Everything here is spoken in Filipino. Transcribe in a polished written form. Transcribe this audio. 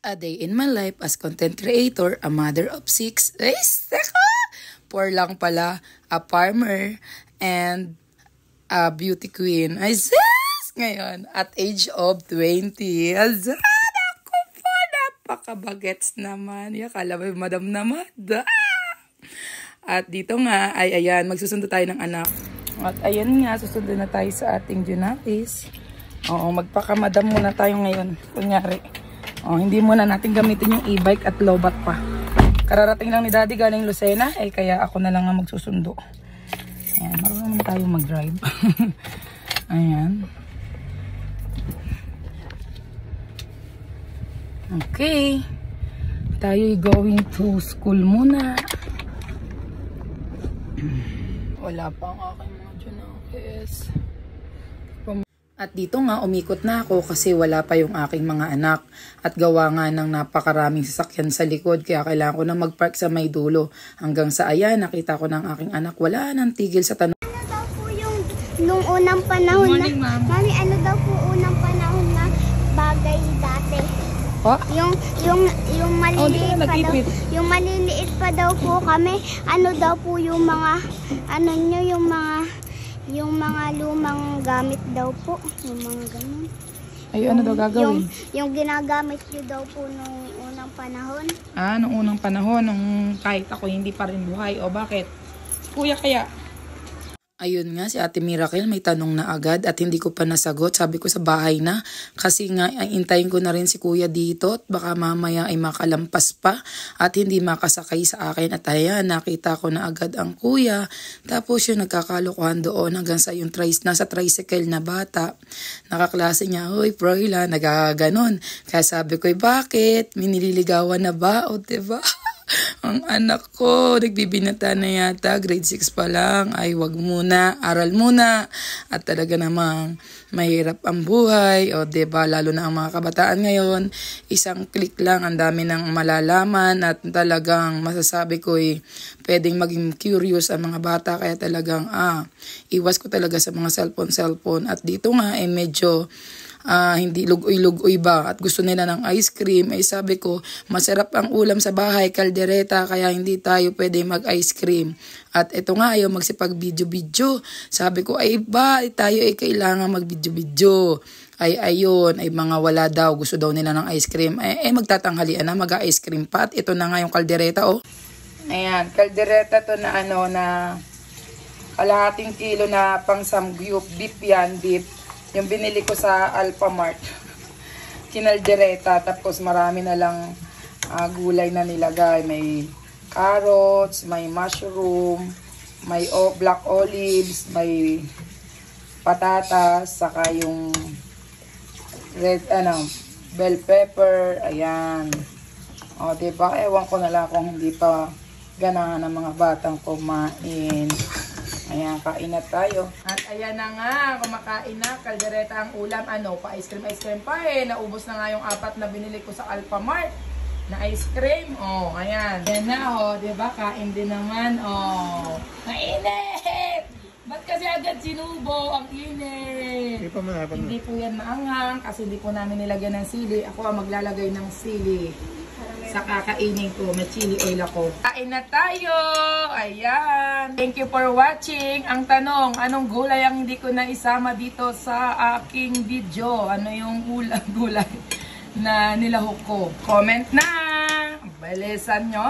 A day in my life as content creator, a mother of 6. Ay, saka! 4 lang pala. A farmer and a beauty queen. Ay, sis! Ngayon, at age of 20. Azan! Ako po, napaka-bagets naman. Yakala mo, madam naman. At dito nga, ay ayan, magsusundo tayo ng anak. At ayan nga, susundo na tayo sa ating Junakis. Oo, magpaka-madam muna tayo ngayon. Kunyari. Hindi muna natin gamitin yung e-bike at lowbat pa. Kararating lang ni Daddy galing Lucena, kaya ako na lang ang magsusundo. Ayan, marunong naman tayo mag-drive. Ayan. Okay. Tayo'y going to school muna. Wala pa ang aking mga Junakis. At dito nga, umikot na ako kasi wala pa yung aking mga anak. At gawa nga ng napakaraming sasakyan sa likod. Kaya kailangan ko na mag-park sa may dulo. Hanggang sa ayan, nakita ko ng aking anak. Wala nang tigil sa tanong. Ano daw po yung nung unang panahon morning, na? ma'am. Mami, ano daw po unang panahon na bagay dati? Oh? Yung maliliit na, pa daw. nagipit. Yung maliliit pa daw po kami. Ano daw po yung mga yung mga lumang gamit daw po. Yung mga ganun. Ay, ano daw gagawin? Yung ginagamit nyo daw po nung unang panahon. Nung unang panahon, nung kahit ako hindi pa rin buhay. O bakit? Kuya kaya? Ayun nga, si Ate Miracle may tanong na agad at hindi ko pa nasagot. Sabi ko sa bahay na kasi nga intayin ko na rin si Kuya dito at baka mamaya ay makalampas pa at hindi makasakay sa akin. At ayan, nakita ko na agad ang Kuya. Tapos yung nagkakalokohan doon hanggang sa yung nasa tricycle na bata. Nakaklase niya, "Hoy, Froila," nagaganon. Kaya sabi ko, bakit? Minililigawan na ba? O diba? Ang anak ko, nagbibinata na yata, grade 6 pa lang. Ay, wag muna, aral muna. At talaga namang mahirap ang buhay. O, diba, lalo na ang mga kabataan ngayon. Isang click lang, ang dami ng malalaman. At talagang masasabi ko, pwedeng maging curious ang mga bata. Kaya talagang, iwas ko talaga sa mga cellphone. At dito nga, medyo hindi lugoy-lugoy ba at gusto nila ng ice cream, sabi ko masarap ang ulam sa bahay, kaldereta, kaya hindi tayo pwede mag-ice cream. At ito nga, ayaw magsipag-video-video. Sabi ko, tayo kailangan mag-video-video. Ayun, mga wala daw, gusto daw nila ng ice cream. Magtatanghalian na, mag-ice cream pa. At ito na nga yung kaldereta, Ayan, kaldereta to na na kalahating kilo na pang samgyup, beef yan, beef. Yung binili ko sa Alphamart. Kinaldereta. Tapos marami na lang gulay na nilagay. May carrots, may mushroom, may black olives, may patatas, saka yung bell pepper. Ayan. O, diba? Ewan ko na lang kung hindi pa ganahan ng mga batang kumain. Ayan, kain na tayo. At ayan na nga, kumakain na. Kaldereta ang ulam. Pa-ice cream pa Naubos na nga yung 4 na binili ko sa Alphamart na ice cream. Ayan. Ayan na, diba? Kain din naman, Mainit! Ba't kasi agad sinubo? Ang init! Hindi po yan maanghang kasi hindi po namin nilagyan ng sili. Ako ang maglalagay ng sili sa kakainin ko. May chili oil ako. Kain na tayo! Ayan! Thank you for watching. Ang tanong, anong gulay ang hindi ko na isama dito sa aking video? Ano yung gulay na nilahok ko? Comment na! Balisan nyo!